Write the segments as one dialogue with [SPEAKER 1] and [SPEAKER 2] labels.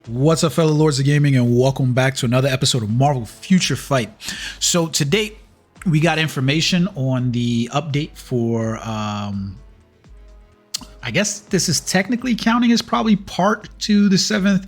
[SPEAKER 1] What's up, fellow lords of gaming, and welcome back to another episode of Marvel Future Fight. So to date, we got information on the update for I guess this is technically counting as probably part to the 7th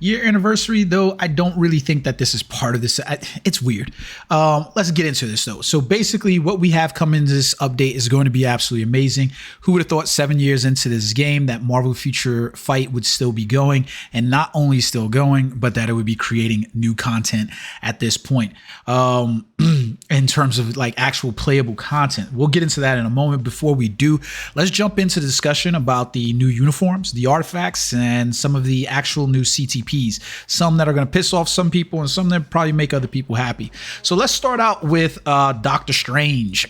[SPEAKER 1] year anniversary, though I don't really think that this is part of this. It's weird. Let's get into this though. So basically what we have coming into this update is going to be absolutely amazing. Who would have thought 7 years into this game that Marvel Future Fight would still be going, and not only still going, but that it would be creating new content at this point. In terms of like actual playable content. We'll get into that in a moment. Before we do, let's jump into the discussion about the new uniforms, the artifacts, and some of the actual new CTPs. Some that are going to piss off some people and some that probably make other people happy. So let's start out with Doctor Strange.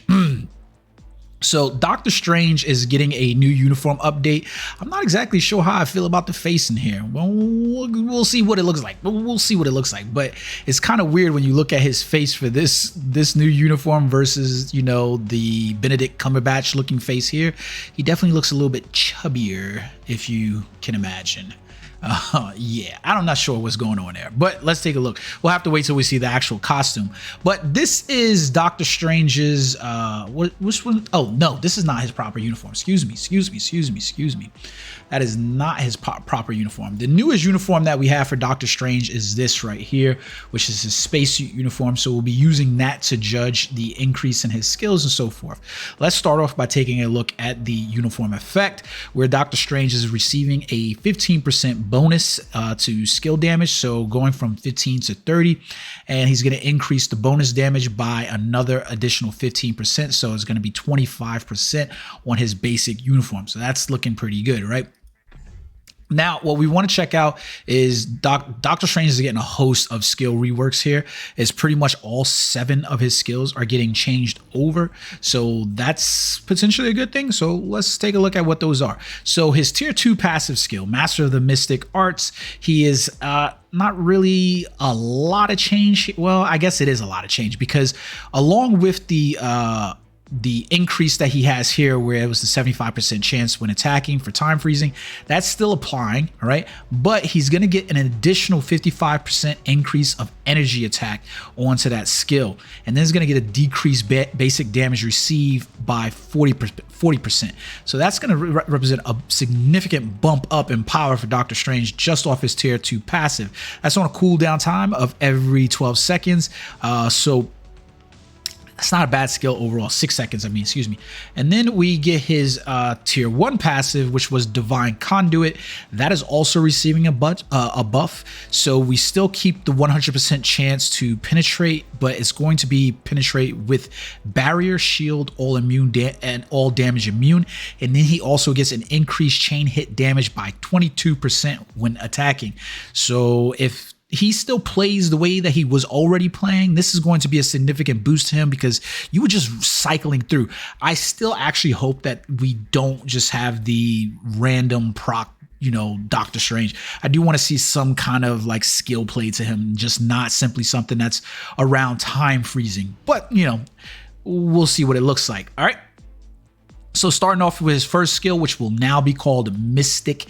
[SPEAKER 1] So Doctor Strange is getting a new uniform update. I'm not exactly sure how I feel about the face in here. Well, we'll see what it looks like. But it's kind of weird when you look at his face for this new uniform versus, you know, the Benedict Cumberbatch looking face here. He definitely looks a little bit chubbier, if you can imagine. Yeah, I'm not sure what's going on there, but let's take a look. We'll have to wait till we see the actual costume. But this is Doctor Strange's which one? Oh no, this is not his proper uniform. Excuse me. That is not his proper uniform. The newest uniform that we have for Doctor Strange is this right here, which is his spacesuit uniform. So we'll be using that to judge the increase in his skills and so forth. Let's start off by taking a look at the uniform effect, where Doctor Strange is receiving a 15% bonus to skill damage, so going from 15 to 30, and he's going to increase the bonus damage by another additional 15%, so it's going to be 25% on his basic uniform. So that's looking pretty good, right? Now, what we want to check out is Doctor Strange is getting a host of skill reworks here. It's pretty much all 7 of his skills are getting changed over. So that's potentially a good thing. So let's take a look at what those are. So his tier 2 passive skill, Master of the Mystic Arts, he is not really a lot of change. Well, I guess it is a lot of change, because along with the increase that he has here, where it was the 75% chance when attacking for time freezing, that's still applying, all right? But he's going to get an additional 55% increase of energy attack onto that skill. And then he's going to get a decreased basic damage received by 40%. So that's going to represent a significant bump up in power for Doctor Strange just off his tier 2 passive. That's on a cooldown time of every 12 seconds. So it's not a bad skill overall. 6 seconds, excuse me. And then we get his tier 1 passive, which was Divine Conduit. That is also receiving a buff. So we still keep the 100% chance to penetrate, but it's going to be penetrate with barrier, shield, all immune, and all damage immune. And then he also gets an increased chain hit damage by 22% when attacking. So if he still plays the way that he was already playing, this is going to be a significant boost to him, because you were just cycling through. I still actually hope that we don't just have the random proc, you know, Doctor Strange. I do want to see some kind of like skill play to him, just not simply something that's around time freezing. But, you know, we'll see what it looks like. All right. So starting off with his first skill, which will now be called Mystic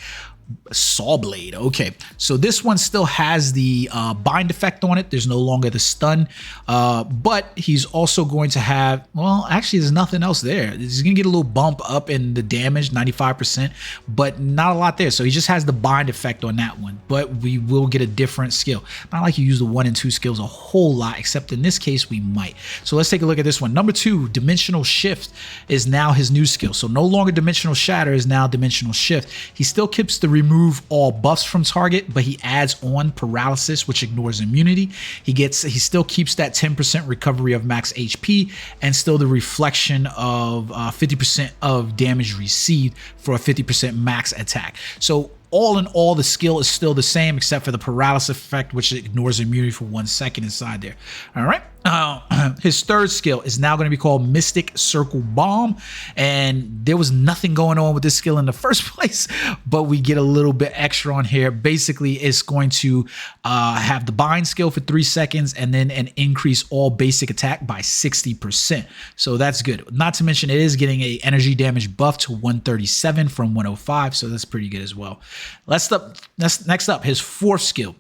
[SPEAKER 1] Saw Blade. Okay, so this one still has the bind effect on it. There's no longer the stun, but he's also going to have, well, actually there's nothing else there. He's gonna get a little bump up in the damage, 95%, but not a lot there. So he just has the bind effect on that one, but we will get a different skill. Not like you use the 1 and 2 skills a whole lot, except in this case we might. So let's take a look at this one. Number 2, Dimensional Shift is now his new skill. So no longer Dimensional Shatter, is now Dimensional Shift. He still keeps the remove all buffs from target, but he adds on paralysis, which ignores immunity. He still keeps that 10% recovery of max HP, and still the reflection of 50% of damage received for a 50% max attack. So all in all, the skill is still the same, except for the paralysis effect, which ignores immunity for 1 second inside there. All right. His third skill is now going to be called Mystic Circle Bomb, and there was nothing going on with this skill in the first place, but we get a little bit extra on here. Basically, it's going to have the bind skill for 3 seconds and then an increase all basic attack by 60%. So that's good. Not to mention it is getting a energy damage buff to 137 from 105, so that's pretty good as well. Next up, his fourth skill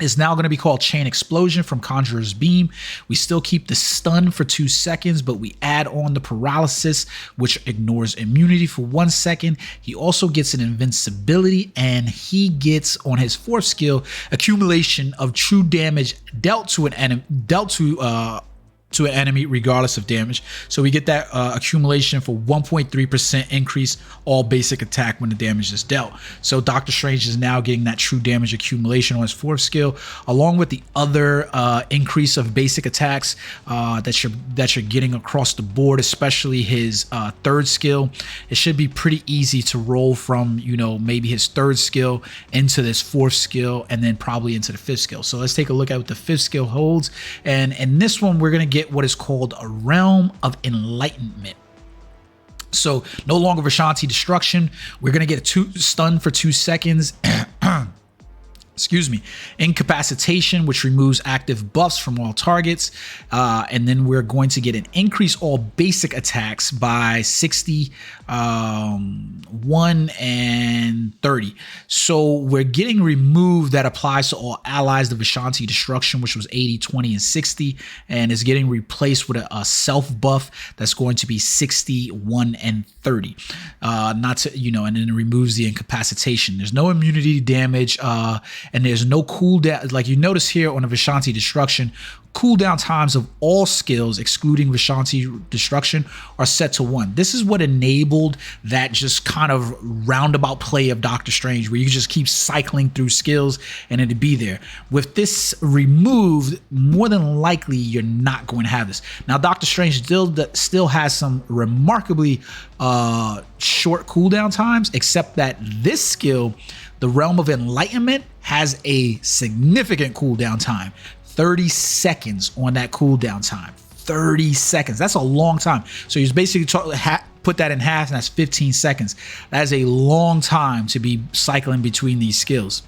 [SPEAKER 1] is now going to be called Chain Explosion from Conjurer's Beam. We still keep the stun for 2 seconds, but we add on the paralysis, which ignores immunity for 1 second. He also gets an invincibility, and he gets on his fourth skill accumulation of true damage dealt to an enemy, to an enemy regardless of damage. So we get that accumulation for 1.3% increase all basic attack when the damage is dealt. So Doctor Strange is now getting that true damage accumulation on his fourth skill, along with the other increase of basic attacks that you're getting across the board, especially his third skill. It should be pretty easy to roll from, you know, maybe his third skill into this fourth skill and then probably into the fifth skill. So let's take a look at what the fifth skill holds. And in this one, we're going to get what is called a Realm of Enlightenment. So no longer Vishanti Destruction. We're going to get a stun for 2 seconds. Excuse me, incapacitation, which removes active buffs from all targets, and then we're going to get an increase all basic attacks by 60, 1 and 30. So we're getting removed that applies to all allies, the Vishanti Destruction, which was 80, 20, and 60, and is getting replaced with a self buff that's going to be 60, 1, and 30. Not to, you know, and then it removes the incapacitation. There's no immunity damage, and there's no cooldown. Like you notice here on the Vishanti Destruction, cooldown times of all skills, excluding Vishanti Destruction, are set to 1. This is what enabled that just kind of roundabout play of Doctor Strange, where you just keep cycling through skills and it'd be there. With this removed, more than likely you're not going to have this. Now, Doctor Strange still has some remarkably short cooldown times, except that this skill, the Realm of Enlightenment, has a significant cooldown time. 30 seconds on that cooldown time. 30 seconds. That's a long time. So you basically put that in half, and that's 15 seconds. That is a long time to be cycling between these skills.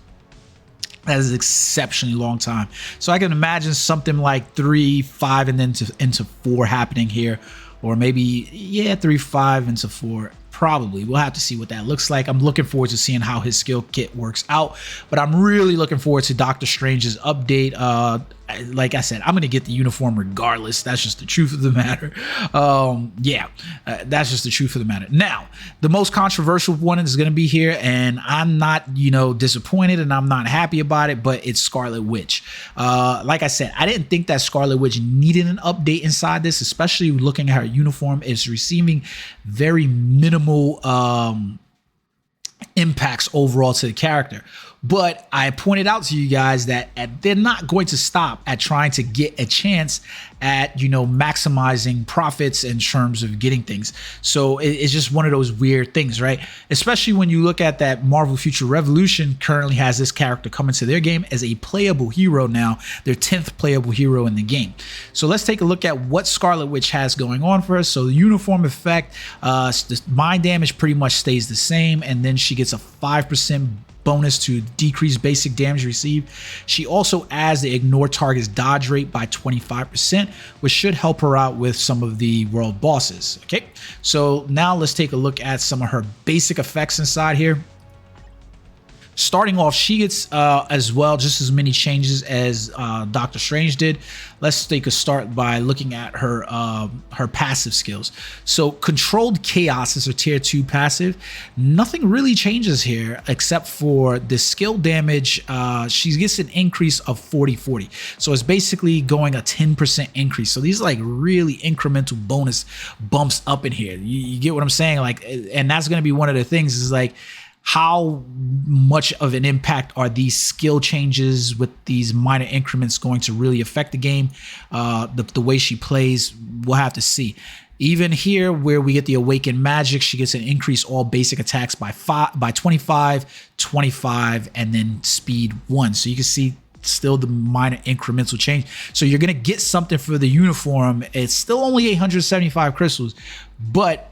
[SPEAKER 1] That is an exceptionally long time. So I can imagine something like 3, 5, and then into 4 happening here. Or maybe, yeah, 3, 5 into 4. Probably. We'll have to see what that looks like. I'm looking forward to seeing how his skill kit works out, but I'm really looking forward to Doctor Strange's update. Like I said, I'm going to get the uniform regardless. That's just the truth of the matter. That's just the truth of the matter. Now, the most controversial one is going to be here, and I'm not, you know, disappointed and I'm not happy about it, but it's Scarlet Witch. Like I said, I didn't think that Scarlet Witch needed an update inside this, especially looking at her uniform. It's receiving very minimal impacts overall to the character. But I pointed out to you guys that they're not going to stop at trying to get a chance at, you know, maximizing profits in terms of getting things. So it's just one of those weird things, right? Especially when you look at that Marvel Future Revolution currently has this character coming to their game as a playable hero now, their 10th playable hero in the game. So let's take a look at what Scarlet Witch has going on for us. So the uniform effect, the mind damage pretty much stays the same, and then she gets a 5% bonus to decrease basic damage received. She also adds the ignore target's dodge rate by 25%, which should help her out with some of the world bosses. Okay, so now let's take a look at some of her basic effects inside here. Starting off, she gets as well just as many changes as Doctor Strange did. Let's take a start by looking at her her passive skills. So Controlled Chaos is her tier 2 passive. Nothing really changes here except for the skill damage. She gets an increase of 40-40. So it's basically going a 10% increase. So these are like really incremental bonus bumps up in here. You get what I'm saying? Like, and that's going to be one of the things is like, how much of an impact are these skill changes with these minor increments going to really affect the game? The way she plays, we'll have to see. Even here where we get the Awakened Magic, she gets an increase all basic attacks by 25, 25, and then speed 1. So you can see still the minor incremental change. So you're going to get something for the uniform. It's still only 875 crystals, but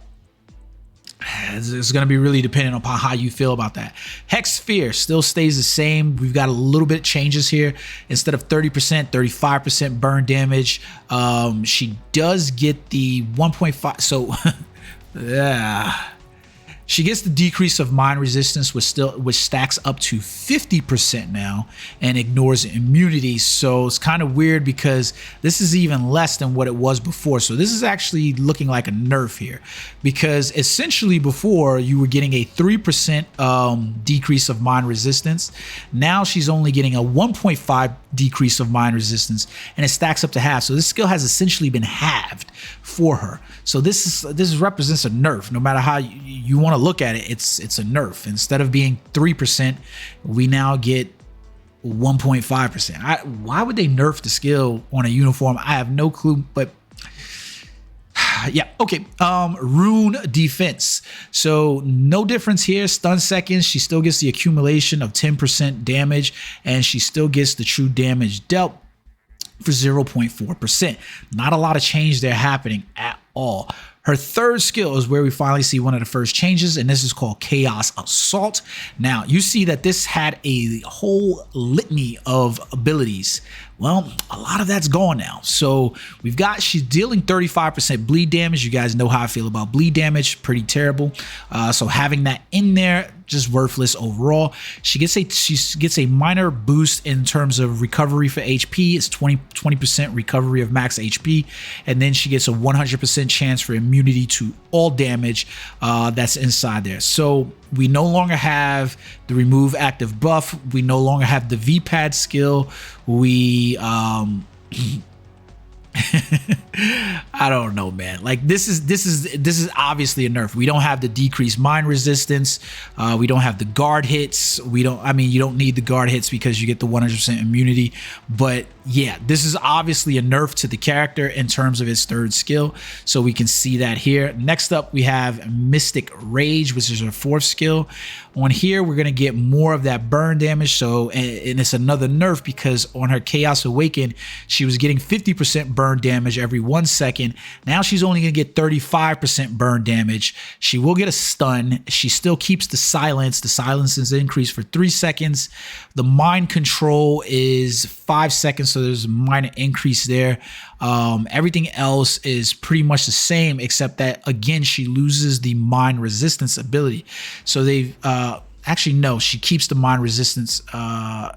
[SPEAKER 1] it's going to be really dependent upon how you feel about that. Hex Sphere still stays the same. We've got a little bit of changes here. Instead of 30%, 35% burn damage. She does get the 1.5. So yeah. She gets the decrease of mine resistance, which stacks up to 50% now, and ignores immunity. So it's kind of weird because this is even less than what it was before. So this is actually looking like a nerf here, because essentially before you were getting a 3% decrease of mine resistance. Now she's only getting a 1.5 decrease of mine resistance, and it stacks up to half. So this skill has essentially been halved for her. So this represents a nerf. No matter how you want to look at it, it's a nerf. Instead of being 3%, we now get 1.5%. Why would they nerf the skill on a uniform? I have no clue, but yeah, okay. Roon Defense. So no difference here. Stun seconds, she still gets the accumulation of 10% damage, and she still gets the true damage dealt for 0.4%. Not a lot of change there happening at all. Her third skill is where we finally see one of the first changes, and this is called Chaos Assault. Now, you see that this had a whole litany of abilities. Well, a lot of that's gone now. So she's dealing 35% bleed damage. You guys know how I feel about bleed damage, pretty terrible. So having that in there, just worthless overall. She gets a minor boost in terms of recovery for HP. It's 20% recovery of max HP, and then she gets a 100% chance for immunity to all damage that's inside there. So we no longer have the remove active buff. We no longer have the V-pad skill. We I don't know, man. Like this is obviously a nerf. We don't have the decreased mine resistance. We don't have the guard hits. You don't need the guard hits because you get the 100% immunity. But yeah, this is obviously a nerf to the character in terms of its third skill. So we can see that here. Next up, we have Mystic Rage, which is her fourth skill. On here, we're going to get more of that burn damage. So, and it's another nerf because on her Chaos Awaken, she was getting 50% burn damage every 1 second. Now she's only going to get 35% burn damage. She will get a stun. She still keeps the silence. The silence is increased for 3 seconds. The mind control is 5 seconds. So there's a minor increase there. Everything else is pretty much the same, except that again, she loses the mind resistance ability. So they've actually, no, she keeps the mind resistance. Yeah,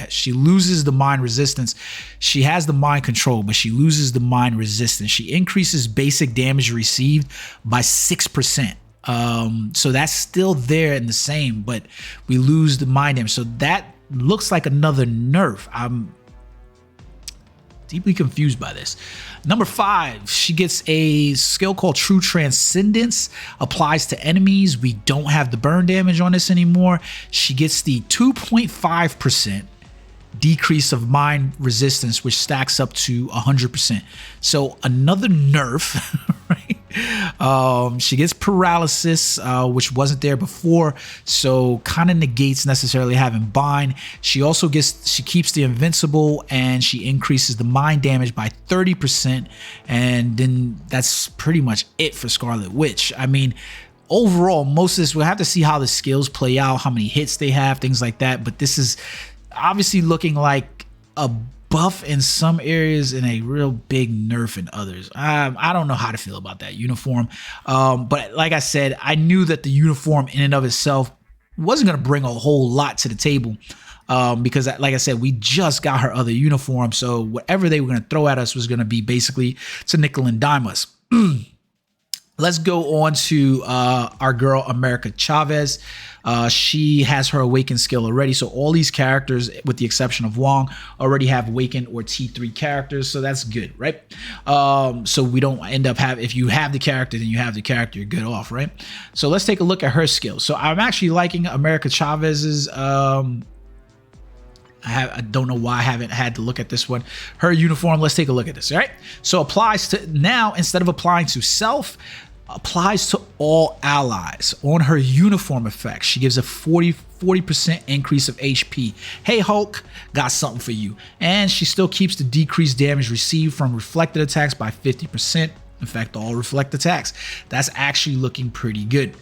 [SPEAKER 1] she loses the mind resistance. She has the mind control, but she loses the mind resistance. She increases basic damage received by 6%. So that's still there and the same, but we lose the mind damage. So that looks like another nerf. I'm deeply confused by this. Number 5, she gets a skill called True Transcendence. Applies to enemies. We don't have the burn damage on this anymore. She gets the 2.5% decrease of mind resistance, which stacks up to 100%. So another nerf, right? She gets paralysis, which wasn't there before, so kind of negates necessarily having bind. She keeps the invincible, and she increases the mind damage by 30%, and then that's pretty much it for Scarlet Witch. I mean, overall, most of this, we'll have to see how the skills play out, how many hits they have, things like that, but this is obviously looking like a buff in some areas and a real big nerf in others. I don't know how to feel about that uniform. But like I said, I knew that the uniform in and of itself wasn't going to bring a whole lot to the table. Because like I said, we just got her other uniform. So whatever they were going to throw at us was going to be basically to nickel and dime us. Let's go on to our girl, America Chavez. She has her Awaken skill already. So all these characters, with the exception of Wong, already have Awaken or T3 characters. So that's good, right? So we don't end up if you have the character, then you have the character, you're good off, right? So let's take a look at her skills. So I'm actually liking America Chavez's, I don't know why I haven't had to look at this one. Her uniform, let's take a look at this, all right? So applies to, now instead of applying to self, applies to all allies. On her uniform effect, she gives a 40% 40% increase of HP. Hey Hulk, got something for you. And she still keeps the decreased damage received from reflected attacks by 50%. In fact, all reflect attacks. That's actually looking pretty good.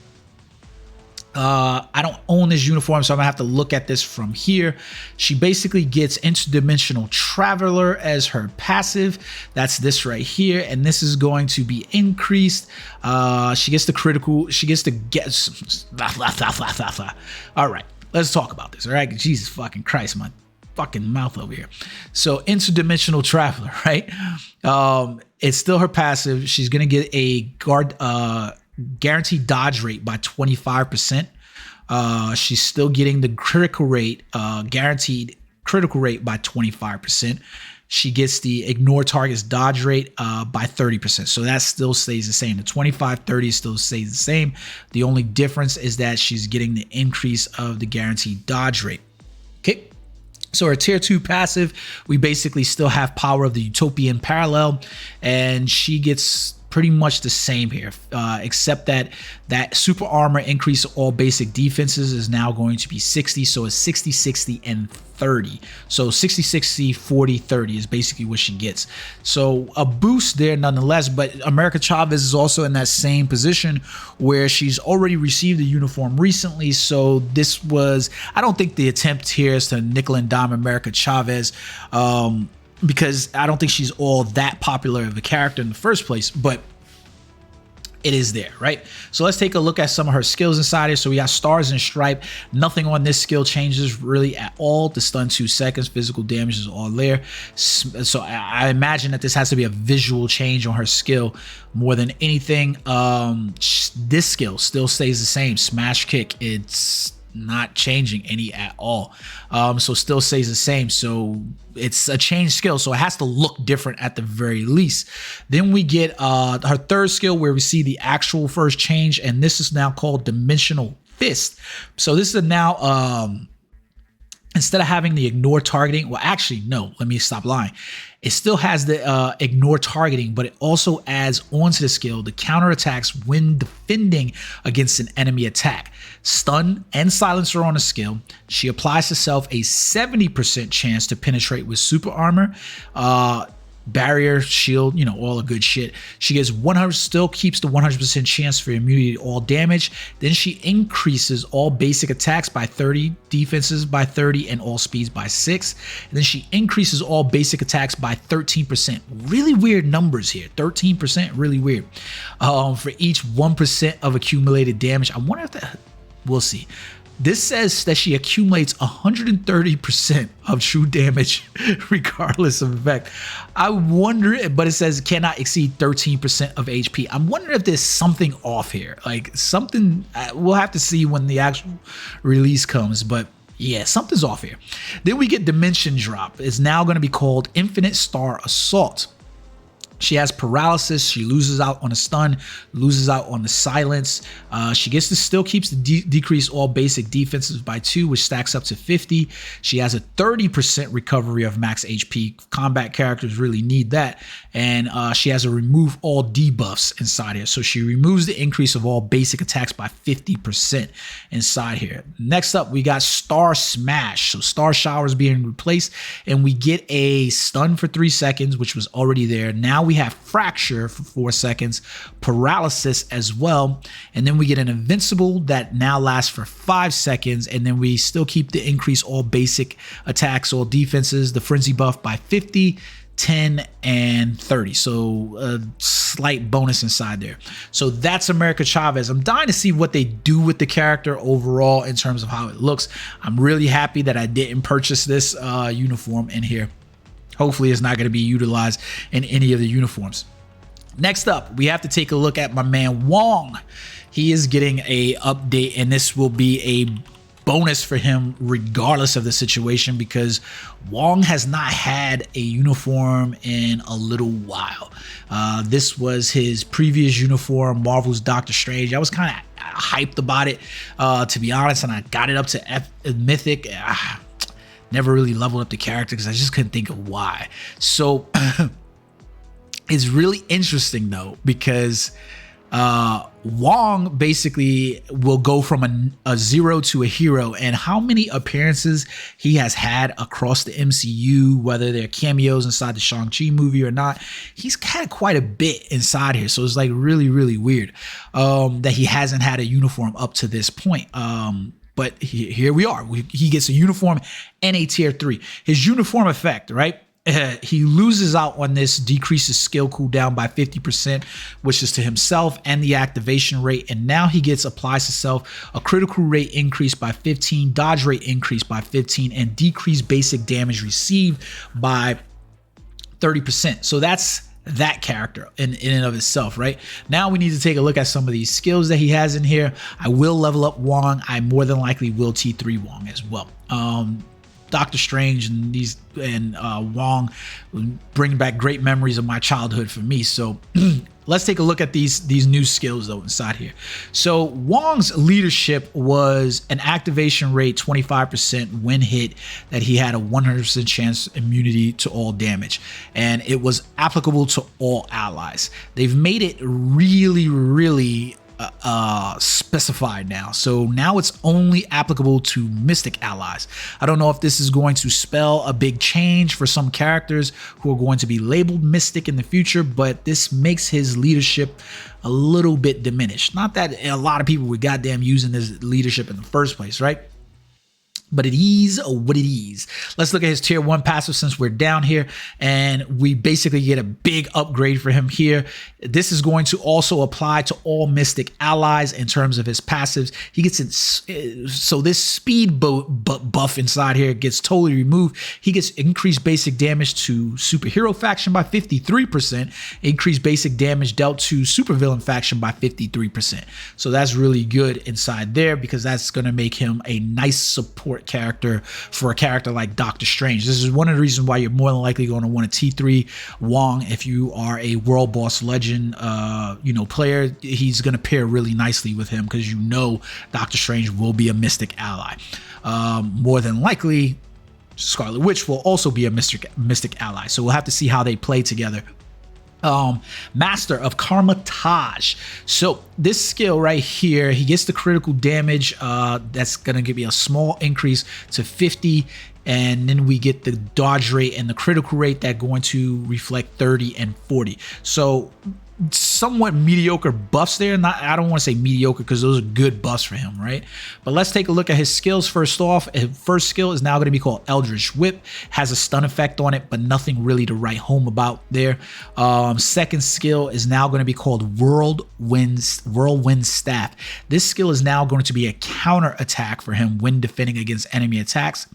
[SPEAKER 1] I don't own this uniform, so I'm gonna have to look at this from here. She basically gets Interdimensional Traveler as her passive. That's this right here, and this is going to be increased. She gets the critical, she gets the guess. All right, let's talk about this. All right, Jesus fucking Christ, my fucking mouth over here. So Interdimensional Traveler, right? It's still her passive. She's gonna get a guaranteed dodge rate by 25%. She's still getting the critical rate, guaranteed critical rate by 25%. She gets the ignore target's dodge rate by 30%. So that still stays the same. The 25-30 still stays the same. The only difference is that she's getting the increase of the guaranteed dodge rate. Okay. So our tier 2 passive, we basically still have power of the Utopian Parallel, and she gets pretty much the same here, except that super armor increase of all basic defenses is now going to be 60. So it's 60, 60, and 30. So 60, 60, 40, 30 is basically what she gets. So a boost there nonetheless, but America Chavez is also in that same position where she's already received the uniform recently. So this was, I don't think the attempt here is to nickel and dime America Chavez, because I don't think she's all that popular of a character in the first place, but it is there, right? So let's take a look at some of her skills inside here. So we got Stars and Stripe. Nothing on this skill changes really at all. The stun 2 seconds, physical damage is all there. So I imagine that this has to be a visual change on her skill more than anything. This skill still stays the same. Smash Kick, it's not changing any at all. So still stays the same. So it's a changed skill, so it has to look different at the very least. Then we get her third skill where we see the actual first change, and this is now called Dimensional Fist. So this is now instead of having the ignore targeting, well, actually, no, let me stop lying. It still has the ignore targeting, but it also adds onto the skill the counterattacks when defending against an enemy attack. Stun and silencer on the skill. She applies herself a 70% chance to penetrate with super armor, barrier, shield, you know, all the good shit. She gets 100, still keeps the 100% chance for immunity to all damage. Then she increases all basic attacks by 30, defenses by 30, and all speeds by 6. And then she increases all basic attacks by 13%. Really weird numbers here. 13%, really weird. For each 1% of accumulated damage. I wonder if that, we'll see. This says that she accumulates 130% of true damage regardless of effect. I wonder, but it says cannot exceed 13% of HP. I'm wondering if there's something off here. Like something, we'll have to see when the actual release comes, but yeah, something's off here. Then we get Dimension Drop. It's now going to be called Infinite Star Assault. She has paralysis. She loses out on a stun, loses out on the silence. She gets to still keeps the decrease all basic defenses by 2, which stacks up to 50. She has a 30% recovery of max HP. Combat characters really need that. And she has a remove all debuffs inside here. So she removes the increase of all basic attacks by 50% inside here. Next up, we got Star Smash. So Star Shower is being replaced, and we get a stun for 3 seconds, which was already there. Now we have Fracture for 4 seconds, Paralysis as well, and then we get an Invincible that now lasts for 5 seconds, and then we still keep the increase all basic attacks, all defenses, the Frenzy buff by 50, 10, and 30. So a slight bonus inside there. So that's America Chavez. I'm dying to see what they do with the character overall in terms of how it looks. I'm really happy that I didn't purchase this uniform in here. Hopefully it's not going to be utilized in any of the uniforms. Next up, we have to take a look at my man Wong. He is getting a update, and this will be a bonus for him regardless of the situation, because Wong has not had a uniform in a little while. This was his previous uniform, Marvel's Doctor Strange. I was kind of hyped about it, to be honest, and I got it up to Mythic. Never really leveled up the character because I just couldn't think of why. So it's really interesting though, because Wong basically will go from a zero to a hero, and how many appearances he has had across the MCU, whether they're cameos inside the Shang-Chi movie or not, he's had quite a bit inside here. So it's like really, really weird that he hasn't had a uniform up to this point. But here we are. He gets a uniform and a tier 3. His uniform effect, right? He loses out on this, decreases skill cooldown by 50%, which is to himself and the activation rate. And now he applies to self a critical rate increase by 15, dodge rate increase by 15, and decreased basic damage received by 30%. So that's that character in and of itself, right? Now we need to take a look at some of these skills that he has in here. I will level up Wong. I more than likely will T3 Wong as well. Doctor Strange and Wong bring back great memories of my childhood for me. So let's take a look at these new skills though inside here. So Wong's leadership was an activation rate 25% when hit, that he had a 100% chance immunity to all damage, and it was applicable to all allies. They've made it really specified now. So now it's only applicable to Mystic allies. I don't know if this is going to spell a big change for some characters who are going to be labeled Mystic in the future, but this makes his leadership a little bit diminished. Not that a lot of people were goddamn using this leadership in the first place, right? But it is what it is. Let's look at his tier 1 passive since we're down here, and we basically get a big upgrade for him here. This is going to also apply to all Mystic allies in terms of his passives. He gets it, so this speed buff inside here gets totally removed. He gets increased basic damage to superhero faction by 53%, increased basic damage dealt to supervillain faction by 53%. So that's really good inside there, because that's going to make him a nice support character for a character like Doctor Strange. This is one of the reasons why you're more than likely going to want a T3 Wong if you are a World Boss Legend player. He's going to pair really nicely with him, because Doctor Strange will be a Mystic ally. More than likely Scarlet Witch will also be a Mystic ally, so we'll have to see how they play together. Master of Karmatage. So this skill right here, he gets the critical damage. That's gonna give me a small increase to 50, and then we get the dodge rate and the critical rate that going to reflect 30 and 40. So somewhat mediocre buffs there. I don't want to say mediocre, because those are good buffs for him, right? But let's take a look at his skills. First off, his first skill is now going to be called Eldritch Whip. Has a stun effect on it, but nothing really to write home about there. Second skill is now going to be called Whirlwind Staff. This skill is now going to be a counter attack for him when defending against enemy attacks.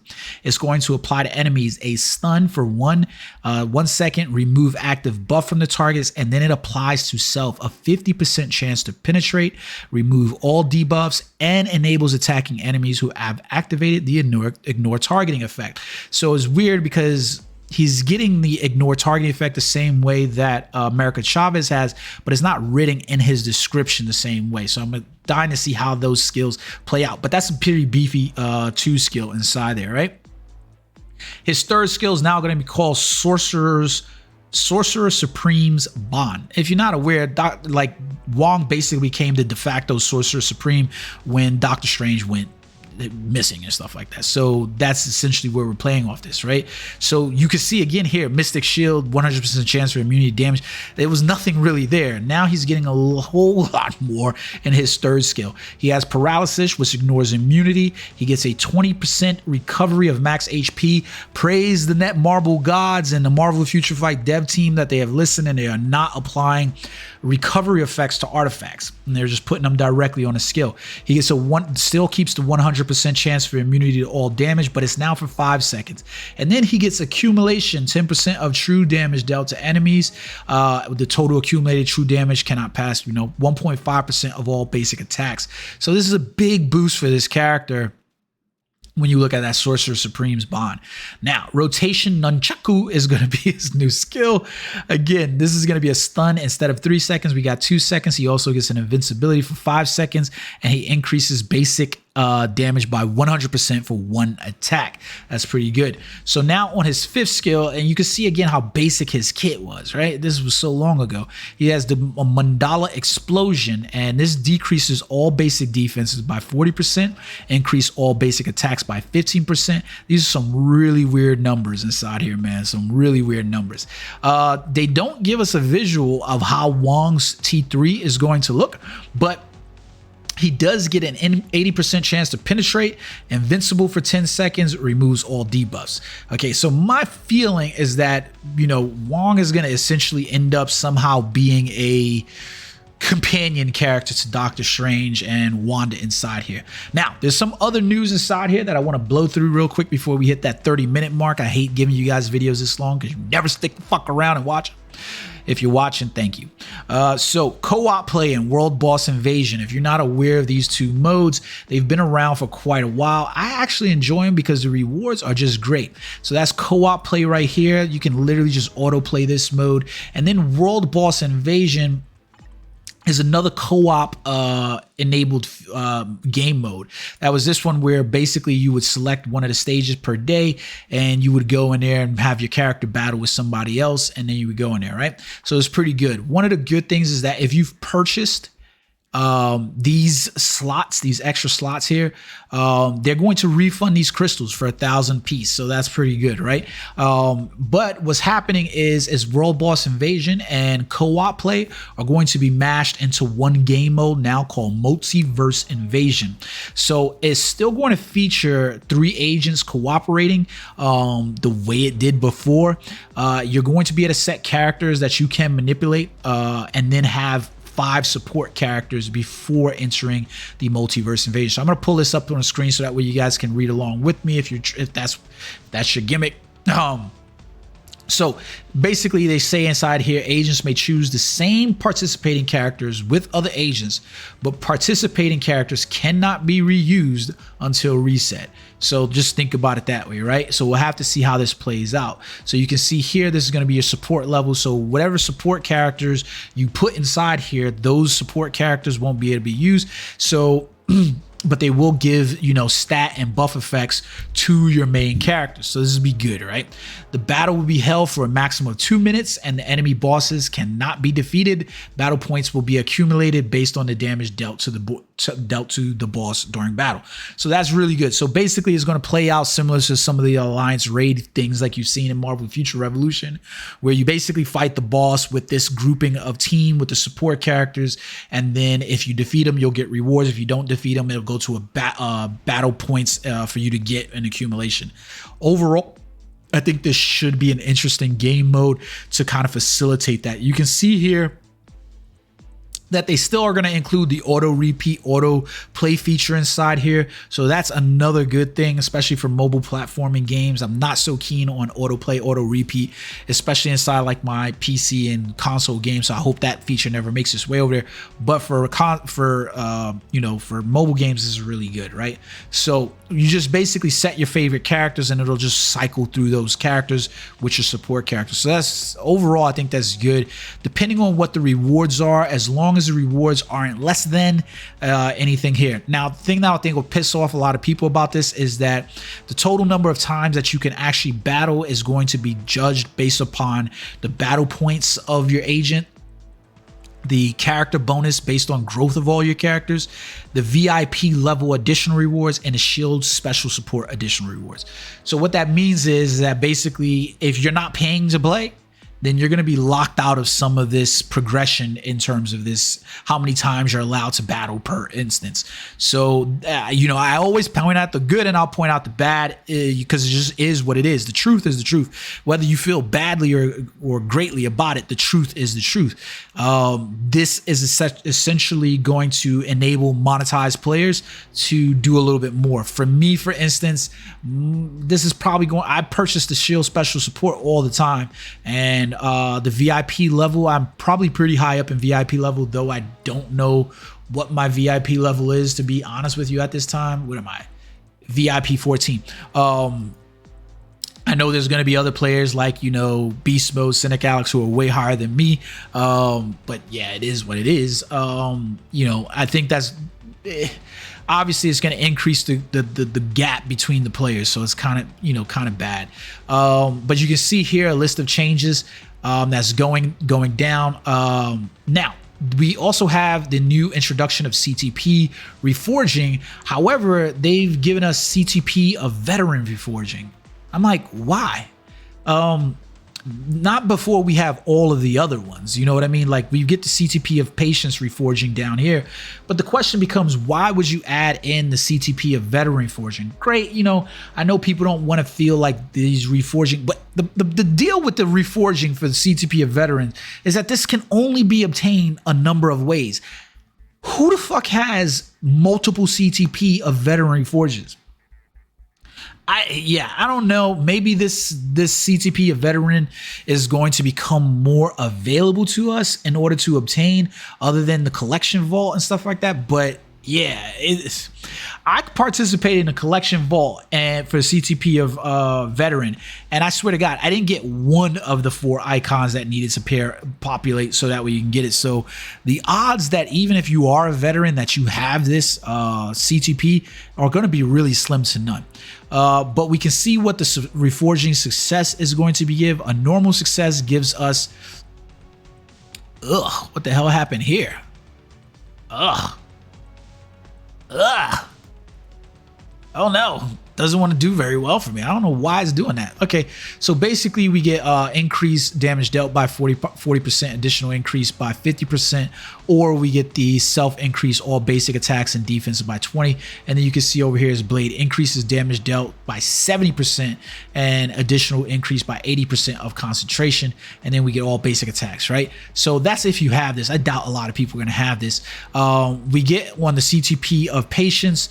[SPEAKER 1] It's going to apply to enemies a stun for 1 second, remove active buff from the targets, and then it applies to self a 50% chance to penetrate, remove all debuffs, and enables attacking enemies who have activated the ignore targeting effect. So it's weird because he's getting the ignore targeting effect the same way that America Chavez has, but it's not written in his description the same way. So I'm dying to see how those skills play out. But that's a pretty beefy 2 skill inside there, right? His third skill is now going to be called Sorcerer Supreme's Bond. If you're not aware, Wong basically became the de facto Sorcerer Supreme when Doctor Strange went missing and stuff like that. So that's essentially where we're playing off this, right? So you can see again here, Mystic Shield, 100% chance for immunity damage. There was nothing really there. Now he's getting a whole lot more in his third skill. He has Paralysis, which ignores immunity. He gets a 20% recovery of max HP. Praise the Netmarble gods and the Marvel Future Fight dev team that they have listened, and they are not applying recovery effects to artifacts, and they're just putting them directly on a skill. He gets still keeps the 100% chance for immunity to all damage, but it's now for 5 seconds. And then he gets accumulation, 10% of true damage dealt to enemies. The total accumulated true damage cannot pass 1.5% of all basic attacks. So this is a big boost for this character when you look at that Sorcerer Supreme's Bond. Now, Rotation Nunchaku is going to be his new skill. Again, this is going to be a stun. Instead of 3 seconds, we got 2 seconds. He also gets an invincibility for 5 seconds, and he increases basic damage by 100% for one attack. That's pretty good. So now on his 5th skill, and you can see again how basic his kit was, right? This was so long ago. He has the Mandala Explosion, and this decreases all basic defenses by 40%, increase all basic attacks by 15%. These are some really weird numbers inside here, man. Some really weird numbers. They don't give us a visual of how Wong's T3 is going to look, but he does get an 80% chance to penetrate, invincible for 10 seconds, removes all debuffs. Okay, so my feeling is that, you know, Wong is going to essentially end up somehow being a companion character to Doctor Strange and Wanda inside here. Now, there's some other news inside here that I want to blow through real quick before we hit that 30-minute mark. I hate giving you guys videos this long because you never stick the fuck around and watch them. If you're watching, thank you. So co-op play and World Boss Invasion. If you're not aware of these two modes, they've been around for quite a while. I actually enjoy them because the rewards are just great. So that's co-op play right here. You can literally just auto play this mode. And then World Boss Invasion is another co-op enabled game mode. That was this one where basically you would select one of the stages per day and you would go in there and have your character battle with somebody else, and then you would go in there, right? So it's pretty good. One of the good things is that if you've purchased these slots, these extra slots here, they're going to refund these crystals for 1,000 piece. So that's pretty good, right? But what's happening is World Boss Invasion and co-op play are going to be mashed into one game mode now called Multiverse Invasion. So it's still going to feature 3 agents cooperating the way it did before. You're going to be able to set characters that you can manipulate and then have 5 support characters before entering the Multiverse Invasion. So I'm going to pull this up on the screen so that way you guys can read along with me if that's your gimmick. So basically they say inside here, agents may choose the same participating characters with other agents, but participating characters cannot be reused until reset. So just think about it that way, right? So we'll have to see how this plays out. So you can see here, this is going to be your support level. So whatever support characters you put inside here, those support characters won't be able to be used. So but they will give, you know, stat and buff effects to your main characters. So this will be good, right? The battle will be held for a maximum of 2 minutes and the enemy bosses cannot be defeated. Battle points will be accumulated based on the damage dealt to the boss during battle. So that's really good. So basically it's going to play out similar to some of the Alliance raid things like you've seen in Marvel Future Revolution, where you basically fight the boss with this grouping of team with the support characters. And then if you defeat them, you'll get rewards. If you don't defeat them, it'll go to a battle points for you to get an accumulation. Overall, I think this should be an interesting game mode to kind of facilitate that. You can see here that they still are going to include the auto repeat, auto play feature inside here. So that's another good thing, especially for mobile platforming games. I'm not so keen on auto play, auto repeat, especially inside like my PC and console games. So I hope that feature never makes its way over there. But for mobile games, this is really good, right? So you just basically set your favorite characters and it'll just cycle through those characters with your support characters. So that's overall, I think that's good. Depending on what the rewards are, as long as the rewards aren't less than anything here. Now, the thing that I think will piss off a lot of people about this is that the total number of times that you can actually battle is going to be judged based upon the battle points of your agent, the character bonus based on growth of all your characters, the VIP level additional rewards, and the shield special support additional rewards. So what that means is that basically if you're not paying to play, then you're going to be locked out of some of this progression in terms of this, how many times you're allowed to battle per instance. So, I always point out the good and I'll point out the bad because it just is what it is. The truth is the truth. Whether you feel badly or greatly about it, the truth is the truth. This is essentially going to enable monetized players to do a little bit more. For me, for instance, this is probably I purchase the shield special support all the time, and the VIP level, I'm probably pretty high up in VIP level, though I don't know what my VIP level is, to be honest with you at this time. What am I? VIP 14. I know there's going to be other players like, Beast Mode, Cynic Alex, who are way higher than me. But yeah, it is what it is. I think that's... obviously it's going to increase the gap between the players, so it's kind of bad. But you can see here a list of changes that's going down. Now we also have the new introduction of Ctp Reforging. However, they've given us Ctp of Veteran Reforging. I'm like, why? Not before we have all of the other ones, you know what I mean? Like, we get the Ctp of Patience Reforging down here, but the question becomes, why would you add in the Ctp of Veteran Reforging? Great, you know, I know people don't want to feel like these reforging, but the deal with the reforging for the Ctp of Veteran is that this can only be obtained a number of ways. Who the fuck has multiple Ctp of Veteran Reforges? I don't know. Maybe this Ctp of Veteran is going to become more available to us in order to obtain, other than the collection vault and stuff like that. But yeah, I participated in a collection vault and for Ctp of Veteran, and I swear to God, I didn't get one of the 4 icons that needed to populate so that way you can get it. So the odds that even if you are a veteran that you have this Ctp are going to be really slim to none. But we can see what the reforging success is going to give. A normal success gives us, what the hell happened here? Oh no, doesn't want to do very well for me. I don't know why it's doing that. Okay, so basically we get increased damage dealt by 40%, additional increase by 50%, or we get the self increase all basic attacks and defense by 20. And then you can see over here is blade increases damage dealt by 70% and additional increase by 80% of concentration. And then we get all basic attacks, right? So that's if you have this. I doubt a lot of people are going to have this. We get the Ctp of Patience,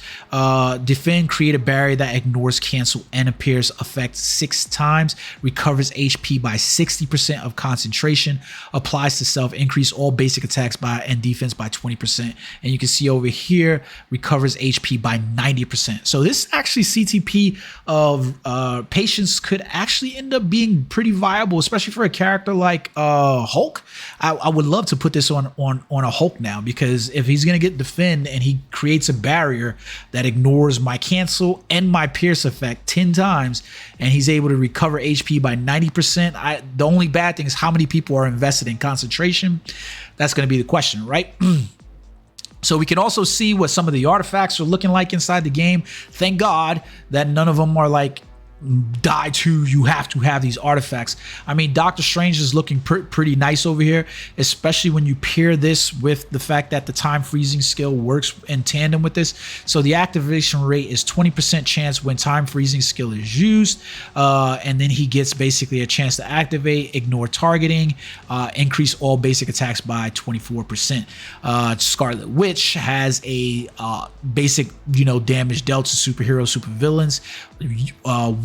[SPEAKER 1] defend, create a barrier that ignores, cancel, and appears effect 6 times, recovers HP by 60% of concentration, applies to self, increase all basic attacks and defense by 20%. And you can see over here, recovers HP by 90%. So this actually Ctp of Patience could actually end up being pretty viable, especially for a character like Hulk. I would love to put this on a Hulk now, because if he's gonna get defend and he creates a barrier that ignores my cancel and my pierce effect 10 times, and he's able to recover HP by 90%. The only bad thing is how many people are invested in concentration. That's going to be the question, right? So we can also see what some of the artifacts are looking like inside the game. Thank God that none of them are like die to, you have to have these artifacts. I mean, Doctor Strange is looking pretty nice over here, especially when you pair this with the fact that the time freezing skill works in tandem with this. So the activation rate is 20% chance when time freezing skill is used, and then he gets basically a chance to activate, ignore targeting, increase all basic attacks by 24%. Scarlet Witch has a basic, damage dealt to superheroes, supervillains.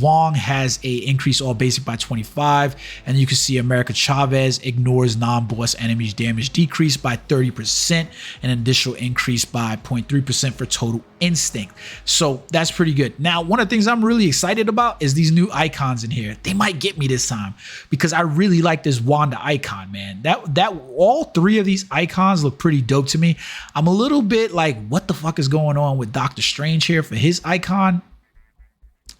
[SPEAKER 1] Wong has a increase all basic by 25, and you can see America Chavez ignores non-boss enemies damage decrease by 30% and an additional increase by 0.3% for total instinct. So that's pretty good. Now, one of the things I'm really excited about is these new icons in here. They might get me this time because I really like this Wanda icon, man. That all 3 of these icons look pretty dope to me. I'm a little bit like, what the fuck is going on with Doctor Strange here for his icon?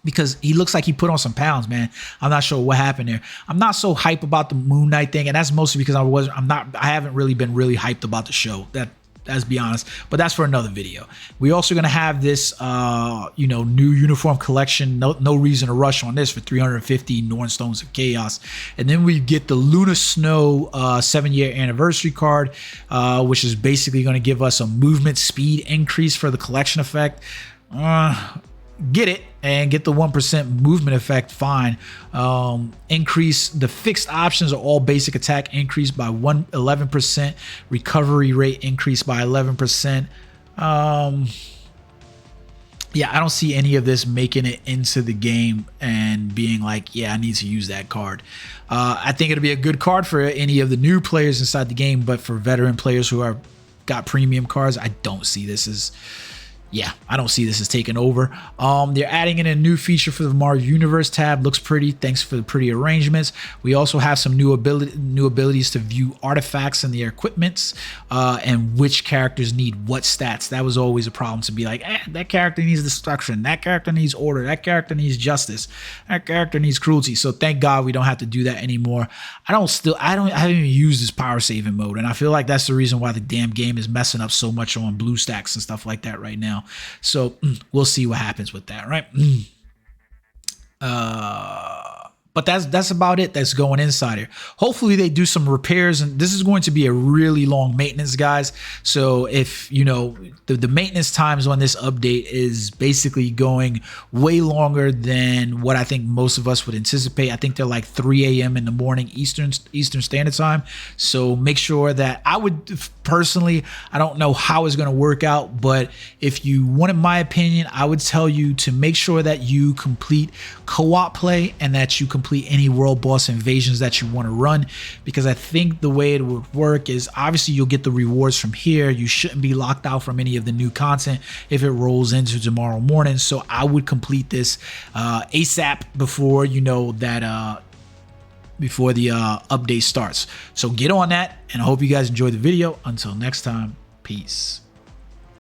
[SPEAKER 1] Because he looks like he put on some pounds, man. I'm not sure what happened there. I'm not so hype about the Moon Knight thing, and that's mostly because I haven't really been really hyped about the show. Let's be honest, but that's for another video. We're also gonna have this, new uniform collection. No reason to rush on this for 350 Norn Stones of Chaos, and then we get the Luna Snow 7-year anniversary card, which is basically gonna give us a movement speed increase for the collection effect. Get it and get the 1% movement effect, fine. Increase the fixed options are all basic attack increased by 11%, recovery rate increased by 11%. Yeah, I don't see any of this making it into the game and being like, yeah, I need to use that card. I think it'll be a good card for any of the new players inside the game, but for veteran players who got premium cards, I don't see this as yeah, I don't see this as taking over. They're adding in a new feature for the Marvel Universe tab. Looks pretty. Thanks for the pretty arrangements. We also have some new abilities to view artifacts and their equipments, and which characters need what stats. That was always a problem, to be like, that character needs destruction, that character needs order, that character needs justice, that character needs cruelty. So thank God we don't have to do that anymore. I haven't even used this power saving mode, and I feel like that's the reason why the damn game is messing up so much on blue stacks and stuff like that right now. So we'll see what happens with that, right? But that's about it that's going inside here. Hopefully they do some repairs, and this is going to be a really long maintenance, guys. So if you know the maintenance times on this update is basically going way longer than what I think most of us would anticipate. I think they're like 3 a.m. in the morning Eastern Standard Time. So make sure that I would personally, I don't know how it's going to work out, but if you wanted my opinion, I would tell you to make sure that you complete co-op play and that you complete any world boss invasions that you want to run, because I think the way it would work is obviously you'll get the rewards from here. You shouldn't be locked out from any of the new content if it rolls into tomorrow morning. So I would complete this ASAP before before the update starts. So get on that, and I hope you guys enjoyed the video. Until next time, peace.